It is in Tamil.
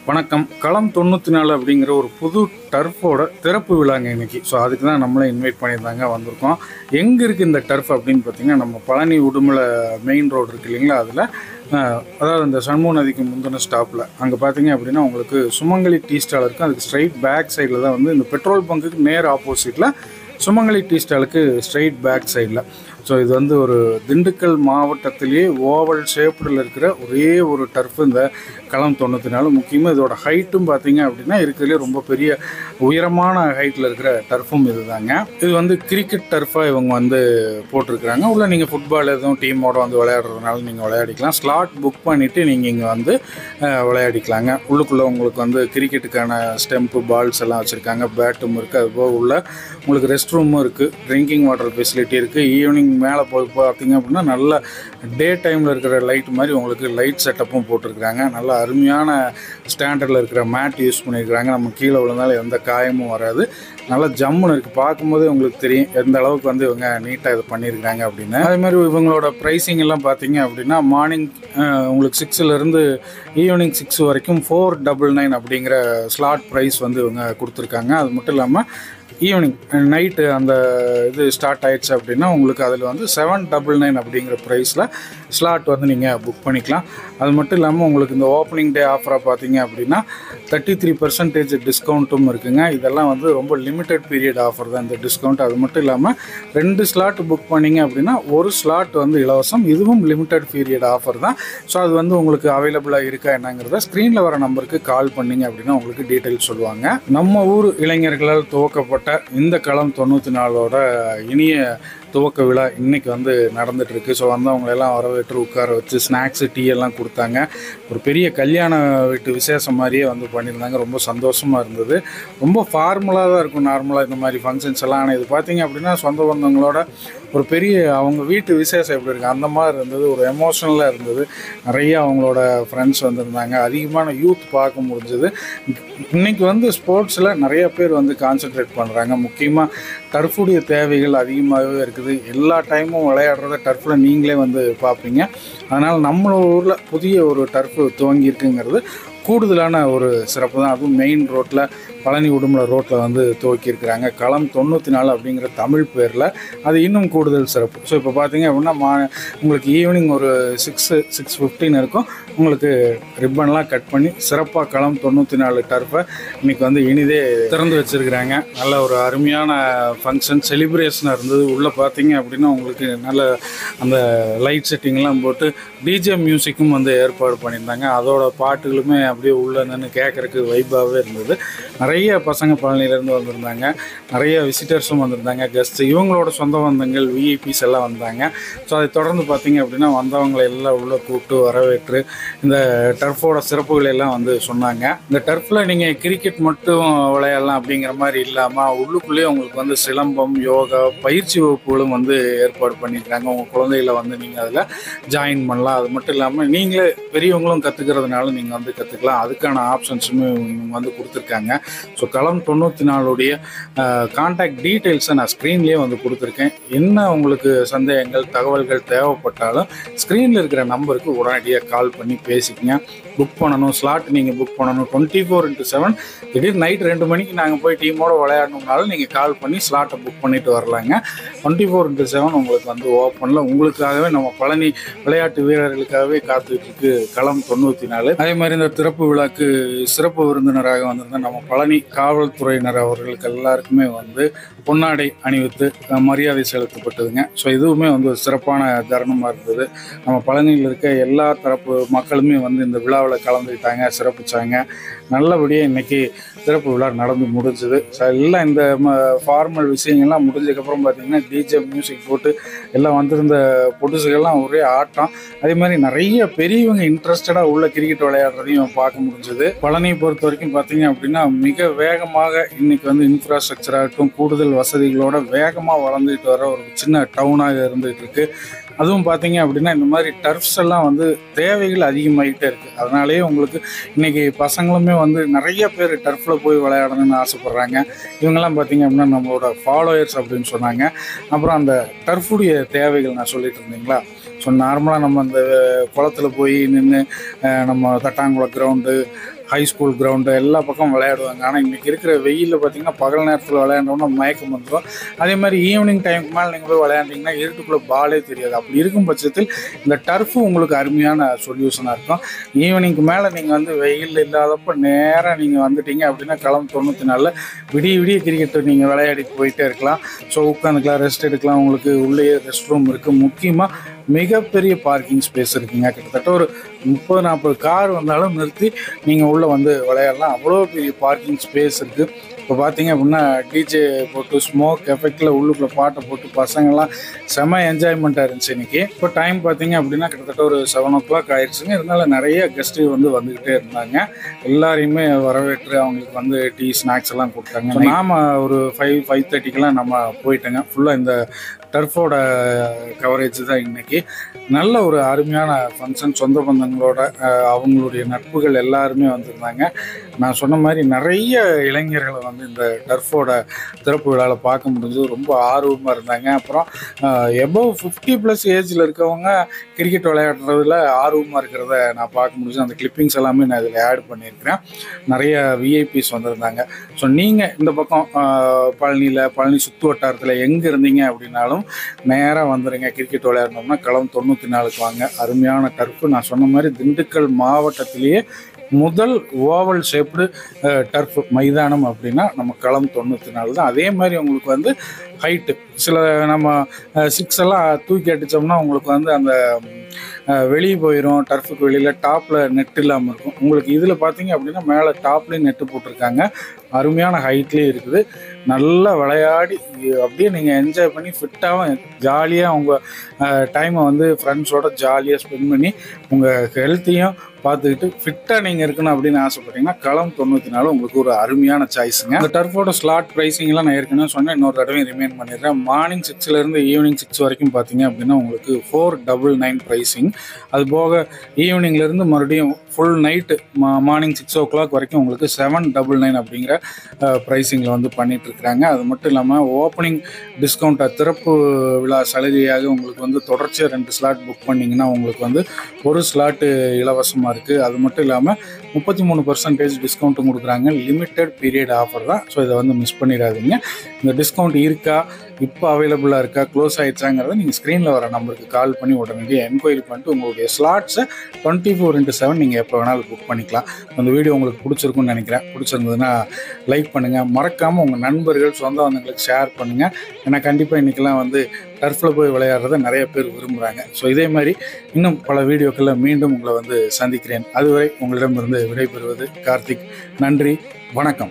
வணக்கம். களம் 94 அப்படிங்கிற ஒரு புது டர்ஃபோட திறப்பு விழாங்க இன்னைக்கு. ஸோ அதுக்கு தான் நம்மளே இன்வைட் பண்ணியிருந்தாங்க, வந்திருக்கோம். எங்கே இருக்குது இந்த டர்ஃப் அப்படின்னு பார்த்தீங்கன்னா, நம்ம பழனி உடுமலை மெயின் ரோடு இருக்குது இல்லைங்களா, அதில் அதாவது இந்த சண்முக நதிக்கு முந்தின ஸ்டாப்பில் அங்கே பார்த்தீங்க அப்படின்னா உங்களுக்கு சுமங்கலி டீ ஸ்டால் இருக்குது. அதுக்கு ஸ்ட்ரைட் பேக் சைடில் தான் வந்து இந்த பெட்ரோல் பங்குக்கு நேர் ஆப்போசிட்டில் சுமங்கலி டீ ஸ்டாலுக்கு ஸ்ட்ரைட் பேக் சைடில். ஸோ இது வந்து ஒரு திண்டுக்கல் மாவட்டத்திலேயே ஓவல் ஷேப்பில் இருக்கிற ஒரே ஒரு டர்ஃப் இந்த களம் 94. முக்கியமாக இதோட ஹைட்டும் பார்த்தீங்க அப்படின்னா இருக்கிறதுலே ரொம்ப பெரிய உயரமான ஹைட்டில் இருக்கிற டர்ஃபும் இது தாங்க. இது வந்து கிரிக்கெட் டர்ஃபாக இவங்க வந்து போட்டிருக்கிறாங்க. உள்ள நீங்கள் ஃபுட்பால் எதுவும் டீமோட வந்து விளையாடுறதுனால நீங்கள் விளையாடிக்கலாம். ஸ்லாட் புக் பண்ணிவிட்டு நீங்கள் இங்கே வந்து விளையாடிக்கலாங்க. உள்ளுக்குள்ளே உங்களுக்கு வந்து கிரிக்கெட்டுக்கான ஸ்டெம்ப்பு பால்ஸ் எல்லாம் வச்சுருக்காங்க, பேட்டும் இருக்குது. அதுபோக உள்ள உங்களுக்கு ரெஸ்ட் ரூமும் இருக்குது, ட்ரிங்கிங் வாட்டர் ஃபெசிலிட்டி இருக்குது. ஈவினிங் மேலே போய் பார்த்தீங்க அப்படின்னா நல்ல டே டைமில் இருக்கிற லைட் மாதிரி உங்களுக்கு லைட் செட்டப்பும் போட்டிருக்கிறாங்க. நல்ல அருமையான ஸ்டாண்டர்டில் இருக்கிற மேட் யூஸ் பண்ணியிருக்கிறாங்க. நம்ம கீழே விழுந்தாலும் எந்த காயமும் வராது. நல்லா ஜம்முன்னு இருக்குது. பார்க்கும்போதே உங்களுக்கு தெரியும் எந்த அளவுக்கு வந்து இவங்க நீட்டாக இது பண்ணியிருக்கிறாங்க அப்படின்னு. அதே மாதிரி இவங்களோட ப்ரைஸிங் எல்லாம் பார்த்தீங்க அப்படின்னா மார்னிங் உங்களுக்கு 6லேருந்து ஈவினிங் 6 வரைக்கும் 499 அப்படிங்கிற ஸ்லாட் ப்ரைஸ் வந்து இவங்க கொடுத்துருக்காங்க. அது மட்டும் இல்லாமல் ஈவினிங் நைட்டு அந்த இது ஸ்டார்ட் ஆகிடுச்சு அப்படின்னா உங்களுக்கு அதில் வந்து 799 அப்படிங்கிற ப்ரைஸில் ஸ்லாட் வந்து நீங்கள் புக் பண்ணிக்கலாம். அது மட்டும் இல்லாமல் உங்களுக்கு இந்த ஓப்பனிங் டே ஆஃபராக பார்த்தீங்க அப்படின்னா 33% டிஸ்கவுண்ட்டும் இருக்குங்க. இதெல்லாம் வந்து ரொம்ப லிமிட்டட் பீரியட் ஆஃபர் தான் இந்த டிஸ்கவுண்ட். அது மட்டும் இல்லாமல் 2 ஸ்லாட் புக் பண்ணிங்க அப்படின்னா ஒரு ஸ்லாட் வந்து இலவசம். இதுவும் லிமிட்டட் பீரியட் ஆஃபர் தான். ஸோ அது வந்து உங்களுக்கு அவைலபிளாக இருக்கா என்னங்கிறத ஸ்க்ரீனில் வர நம்பருக்கு கால் பண்ணிங்க அப்படின்னா உங்களுக்கு டீட்டெயில்ஸ் சொல்லுவாங்க. நம்ம ஊர் இளைஞர்களால் துவக்கப்பட்ட இந்த களம் 94ஓட இனிய துவக்க விழா இன்றைக்கி வந்து நடந்துகிட்ருக்கு. ஸோ வந்தவங்களெல்லாம் வரவேற்று உட்கார வச்சு ஸ்நாக்ஸு டீ எல்லாம் கொடுத்தாங்க. ஒரு பெரிய கல்யாண வீட்டு விசேஷம் மாதிரியே வந்து பண்ணியிருந்தாங்க. ரொம்ப சந்தோஷமாக இருந்தது. ரொம்ப ஃபார்மலாக தான் இருக்கும் நார்மலாக இந்த மாதிரி ஃபங்க்ஷன்ஸ் எல்லாம். ஆனால் இது பார்த்திங்க அப்படின்னா சொந்த பந்தங்களோட ஒரு பெரிய அவங்க வீட்டு விசேஷம் எப்படி இருக்குது அந்த மாதிரி இருந்தது. ஒரு எமோஷ்னலாக இருந்தது. நிறைய அவங்களோட ஃப்ரெண்ட்ஸ் வந்திருந்தாங்க. அதிகமான யூத் பார்க்க முடிஞ்சது. இன்றைக்கி வந்து ஸ்போர்ட்ஸில் நிறைய பேர் வந்து கான்சன்ட்ரேட் பண்ணுறாங்க. முக்கியமாக டர்ஃபுடைய தேவைகள் அதிகமாகவே இருக்குது. எல்லா டைமும் விளையாடுறத டர்ஃபில் நீங்களே வந்து பார்ப்பீங்க. அதனால் நம்ம ஊரில் புதிய ஒரு டர்ஃபு துவங்கியிருக்குங்கிறது கூடுதலான ஒரு சிறப்பு தான். அதுவும் மெயின் ரோட்டில் பழனி உடுமலை ரோட்டில் வந்து துவக்கியிருக்கிறாங்க. களம் 94 அப்படிங்கிற தமிழ் பேரில் அது இன்னும் கூடுதல் சிறப்பு. ஸோ இப்போ பார்த்தீங்க அப்படின்னா உங்களுக்கு ஈவினிங் ஒரு 6:15 இருக்கும். உங்களுக்கு ரிப்பன்லாம் கட் பண்ணி சிறப்பாக களம் 94 டர்ஃபை இன்றைக்கி வந்து இனிதே திறந்து வச்சுருக்கிறாங்க. நல்ல ஒரு அருமையான ஃபங்க்ஷன் செலிப்ரேஷனாக இருந்தது. உள்ளே பார்த்தீங்க அப்படின்னா உங்களுக்கு நல்ல அந்த லைட் செட்டிங்லாம் போட்டு டிஜே மியூசிக்கும் வந்து ஏற்பாடு பண்ணியிருந்தாங்க. அதோட பாட்டுகளுமே அப்படியே உள்ளே நின்று கேட்குறதுக்கு வைப்பாகவே இருந்தது. நிறைய பசங்க பழனியிலேருந்து வந்திருந்தாங்க. நிறைய விசிட்டர்ஸும் வந்திருந்தாங்க, கெஸ்ட்டு. இவங்களோட சொந்த பந்தங்கள் விஐபிஸ் எல்லாம் வந்தாங்க. ஸோ அதை தொடர்ந்து பார்த்திங்க அப்படின்னா வந்தவங்களை எல்லாம் உள்ளே கூப்பிட்டு வரவேற்று இந்த டர்ஃபோட சிறப்புகளை எல்லாம் வந்து சொன்னாங்க. இந்த டர்ஃபில் நீங்கள் கிரிக்கெட் மட்டும் விளையாடலாம் அப்படிங்கிற மாதிரி இல்லாமல் உள்ளுக்குள்ளேயே உங்களுக்கு வந்து சிலம்பம், யோகா பயிற்சி வகுப்புகளும் வந்து ஏற்பாடு பண்ணியிருக்காங்க. உங்கள் குழந்தைகளை வந்து நீங்கள் அதில் ஜாயின் பண்ணலாம். அது மட்டும் இல்லாமல் நீங்களே பெரியவங்களும் கற்றுக்கிறதுனால நீங்கள் வந்து கற்றுக்கலாம். அதுக்கான ஆப்ஷன்ஸுமே இவங்க வந்து கொடுத்துருக்காங்க. ஸோ களம் 94உடைய கான்டாக்ட் டீட்டெயில்ஸை நான் ஸ்க்ரீன்லேயே வந்து கொடுத்துருக்கேன். என்ன உங்களுக்கு சந்தேகங்கள் தகவல்கள் தேவைப்பட்டாலும் ஸ்க்ரீனில் இருக்கிற நம்பருக்கு உடனடியாக கால் பண்ணி பேசிக்கங்க. புக் பண்ணணும், ஸ்லாட் நீங்கள் புக் பண்ணணும் 24/7. திடீர்னு நைட் 2 மணிக்கு நாங்கள் போய் டீமோடு விளையாடணும்னாலும் நீங்கள் கால் பண்ணி ஸ்லாட்டை புக் பண்ணிவிட்டு வரலாங்க. 24/7 உங்களுக்கு வந்து ஓப்பனில் உங்களுக்காகவே நம்ம பழனி விளையாட்டு வீரர்களுக்காகவே காத்துட்ருக்கு களம் 94. அதே மாதிரி இந்த திறப்பு விழாக்கு சிறப்பு விருந்தினராக வந்திருந்த நம்ம பழனி காவல்துறையினர் அவர்களுக்கு எல்லாருக்குமே வந்து பொன்னாடை அணிவித்து மரியாதை செலுத்தப்பட்டதுங்க. ஸோ இதுவுமே வந்து சிறப்பான தருணமாக இருந்தது. நம்ம பழனியில் இருக்க எல்லா தரப்பு மக்களுமே வந்து இந்த விழாவில் கலந்துக்கிட்டாங்க, சிறப்பிச்சாங்க. நல்லபடியாக இன்றைக்கி சிறப்பு விழா நடந்து முடிஞ்சுது. ஸோ எல்லாம் இந்த ஃபார்மல் விஷயங்கள்லாம் முடிஞ்சதுக்கப்புறம் பார்த்திங்கன்னா டிஜே மியூசிக் போட்டு எல்லாம் வந்திருந்த பொடுசுகள்லாம் ஒரே ஆட்டம். அதே மாதிரி நிறைய பெரியவங்க இன்ட்ரெஸ்டடாக உள்ள கிரிக்கெட் விளையாடுறதையும் பார்க்க முடிஞ்சது. பழனியை பொறுத்த வரைக்கும் பார்த்திங்க அப்படின்னா மிக வேகமாக இன்றைக்கி வந்து இன்ஃப்ராஸ்ட்ரக்சர் ஆகட்டும் கூடுதல் வசதிகளோட வேகமாக வளர்ந்துட்டு வர ஒரு சின்ன டவுனாக இருந்துகிட்டு இருக்குது. அதுவும் பார்த்தீங்க அப்படின்னா இந்த மாதிரி டர்ஃப்ஸ் எல்லாம் வந்து தேவைகள் அதிகமாகிட்டே இருக்குது. அதனாலேயே உங்களுக்கு இன்றைக்கி பசங்களுமே வந்து நிறைய பேர் டர்ஃபில் போய் விளையாடணும்னு ஆசைப்பட்றாங்க. இவங்கெல்லாம் பார்த்திங்க அப்படின்னா நம்மளோட ஃபாலோயர்ஸ் அப்படின்னு சொன்னாங்க. அப்புறம் அந்த டர்ஃபுடைய தேவைகள் நான் சொல்லிட்டு இருந்தீங்களா. ஸோ நார்மலாக நம்ம அந்த குளத்தில் போய் நின்று நம்ம Thattankulam ground high school ground எல்லா பக்கம் விளையாடுவாங்க. ஆனால் இன்றைக்கி இருக்கிற வெயிலில் பார்த்திங்கன்னா பகல் நேரத்தில் விளையாண்டோம்னா மயக்கம் வந்துடும். அதே மாதிரி ஈவினிங் டைமுக்கு மேலே நீங்கள் போய் விளையாண்டிங்கன்னா இருட்டுக்குள்ளே பாலே தெரியாது. அப்படி இருக்கும் பட்சத்தில் இந்த டர்ஃபு உங்களுக்கு அருமையான சொல்யூஷனாக இருக்கும். ஈவினிங்க்கு மேலே நீங்கள் வந்து வெயில் இல்லாதப்போ நேராக நீங்கள் வந்துட்டீங்க அப்படின்னா களம் 94 விடிய விடிய கிரிக்கெட் நீங்கள் விளையாடிட்டு போயிட்டே இருக்கலாம். ஸோ உட்காந்துக்கலாம், ரெஸ்ட் எடுக்கலாம். உங்களுக்கு உள்ளேயே ரெஸ்ட் ரூம் இருக்குது. முக்கியமாக மிகப்பெரிய பார்க்கிங் ஸ்பேஸ் இருக்குங்க. கிட்டத்தட்ட ஒரு 30-40 கார் வந்தாலும் நிறுத்தி நீங்கள் உள்ளே வந்து விளையாடலாம். அவ்வளோ பெரிய பார்க்கிங் ஸ்பேஸ் இருக்குது. இப்போ பார்த்தீங்க அப்படின்னா டிஜே போட்டு ஸ்மோக் எஃபெக்டில் உள்ளுக்குள்ளே பாட்டை போட்டு பசங்கள்லாம் செம என்ஜாய்மெண்ட்டாக இருந்துச்சு இன்றைக்கி. இப்போ டைம் பார்த்தீங்க அப்படின்னா கிட்டத்தட்ட ஒரு 7 o'clock ஆயிடுச்சுங்க. இருந்தாலும் நிறைய கெஸ்ட்டு வந்து வந்துக்கிட்டே இருந்தாங்க. எல்லாரையுமே வரவேற்று அவங்களுக்கு வந்து டீ ஸ்நாக்ஸ் எல்லாம் கொடுத்தாங்க. நாம் ஒரு 5-5:30க்கெலாம் நம்ம போயிட்டோங்க. ஃபுல்லாக இந்த டர்ஃபோட கவரேஜ் தான் இன்றைக்கி. நல்ல ஒரு அருமையான ஃபங்க்ஷன். சொந்த பந்தங்களோட அவங்களுடைய நட்புகள் எல்லாருமே வந்திருந்தாங்க. நான் சொன்ன மாதிரி நிறைய இளைஞர்களை வந்து இந்த டர்ஃபோட திறப்பு விழாவில் பார்க்க முடிஞ்சது. ரொம்ப ஆர்வமாக இருந்தாங்க. அப்புறம் எபோவ் 50+ ஏஜில் இருக்கவங்க கிரிக்கெட் விளையாடுறதுல ஆர்வமாக இருக்கிறத நான் பார்க்க முடிஞ்சது. அந்த கிளிப்பிங்ஸ் எல்லாமே நான் இதில் ஆட் பண்ணியிருக்கிறேன். நிறைய விஐபிஸ் வந்திருந்தாங்க. ஸோ நீங்கள் இந்த பக்கம் பழனி சுற்று வட்டாரத்தில் எங்கே இருந்தீங்க அப்படின்னாலும் நேராக வந்துடுங்க. கிரிக்கெட் விளையாடணும்னா களம் 94க்கு வாங்க. அருமையான டர்ஃபு. நான் சொன்ன மாதிரி திண்டுக்கல் மாவட்டத்திலேயே முதல் ஓவல் ஷேப்டு டர்ஃப் மைதானம் அப்படின்னா நம்ம களம் 94 தான். அதே மாதிரி உங்களுக்கு வந்து ஹைட்டு சில நம்ம 6 எல்லாம் தூக்கி அடித்தோம்னா உங்களுக்கு வந்து அந்த வெளியே போயிடும். டர்ஃபுக்கு வெளியில் டாப்பில் நெட் இல்லாமல் இருக்கும். உங்களுக்கு இதில் பார்த்தீங்க அப்படின்னா மேலே டாப்லேயும் நெட்டு போட்டிருக்காங்க. அருமையான ஹைட்லேயே இருக்குது. நல்லா விளையாடி அப்படியே நீங்கள் என்ஜாய் பண்ணி ஃபிட்டாகவும் ஜாலியாக உங்கள் டைமை வந்து ஃப்ரெண்ட்ஸோட ஜாலியாக ஸ்பெண்ட் பண்ணி உங்கள் ஹெல்த்தையும் பார்த்துக்கிட்டு ஃபிட்டாக நீங்கள் இருக்கணும் அப்படின்னு ஆசைப்பட்டீங்கன்னா களம் 94 உங்களுக்கு ஒரு அருமையான சாய்ஸுங்க. இந்த டர்ஃபோட ஸ்லாட் ப்ரைஸிங்லாம் நான் ஏற்கனவே சொன்னேன். இன்னொரு தடவை ரிமைண்ட் பண்ணிடுறேன். மார்னிங் 6லேருந்து ஈவினிங் 6 வரைக்கும் பார்த்தீங்க அப்படின்னா உங்களுக்கு 499 ப்ரைஸிங். அது போக ஈவினிங்லேருந்து மறுபடியும் ஃபுல் நைட்டு மார்னிங் 6 o'clock வரைக்கும் உங்களுக்கு 799 அப்படிங்கிற ப்ரைஸிங்கில் வந்து பண்ணிகிட்ருக்குறாங்க. அது மட்டும் இல்லாமல் ஓப்பனிங் டிஸ்கவுண்ட்டை திறப்பு விழா சலுகையாக உங்களுக்கு வந்து தொடர்ச்சியாக 2 ஸ்லாட் புக் பண்ணிங்கன்னா உங்களுக்கு வந்து ஒரு ஸ்லாட்டு இலவசமாக இருக்குது. அது மட்டும் இல்லாமல் 33% டிஸ்கவுண்ட்டும் கொடுக்குறாங்க. லிமிட்டட் பீரியட் ஆஃபர் தான். ஸோ இதை வந்து மிஸ் பண்ணிடாதீங்க. இந்த டிஸ்கவுண்ட் இருக்கா, இப்போ அவைலபிளாக இருக்கா, க்ளோஸ் ஆகிடுச்சாங்கிறத நீங்கள் ஸ்க்ரீனில் வர நம்பருக்கு கால் பண்ணி உடனடியாக என்கொயரி பண்ணிட்டு உங்களுடைய ஸ்லாட்ஸை 24/7 நீங்கள் எப்போ வேணாலும் புக் பண்ணிக்கலாம். அந்த வீடியோ உங்களுக்கு பிடிச்சிருக்குன்னு நினைக்கிறேன். பிடிச்சிருந்ததுன்னா லைக் பண்ணுங்கள். மறக்காமல் உங்கள் நண்பர்கள் சொந்த பந்தங்களுக்கு ஷேர் பண்ணுங்கள். ஏன்னா கண்டிப்பாக இன்றைக்கெல்லாம் வந்து டர்ஃபில் போய் விளையாடுறத நிறைய பேர் விரும்புகிறாங்க. ஸோ இதே மாதிரி இன்னும் பல வீடியோக்களில் மீண்டும் உங்களை வந்து சந்திக்கிறேன். அதுவரை உங்களிடமிருந்து விடைபெறுவது கார்த்திக். நன்றி, வணக்கம்.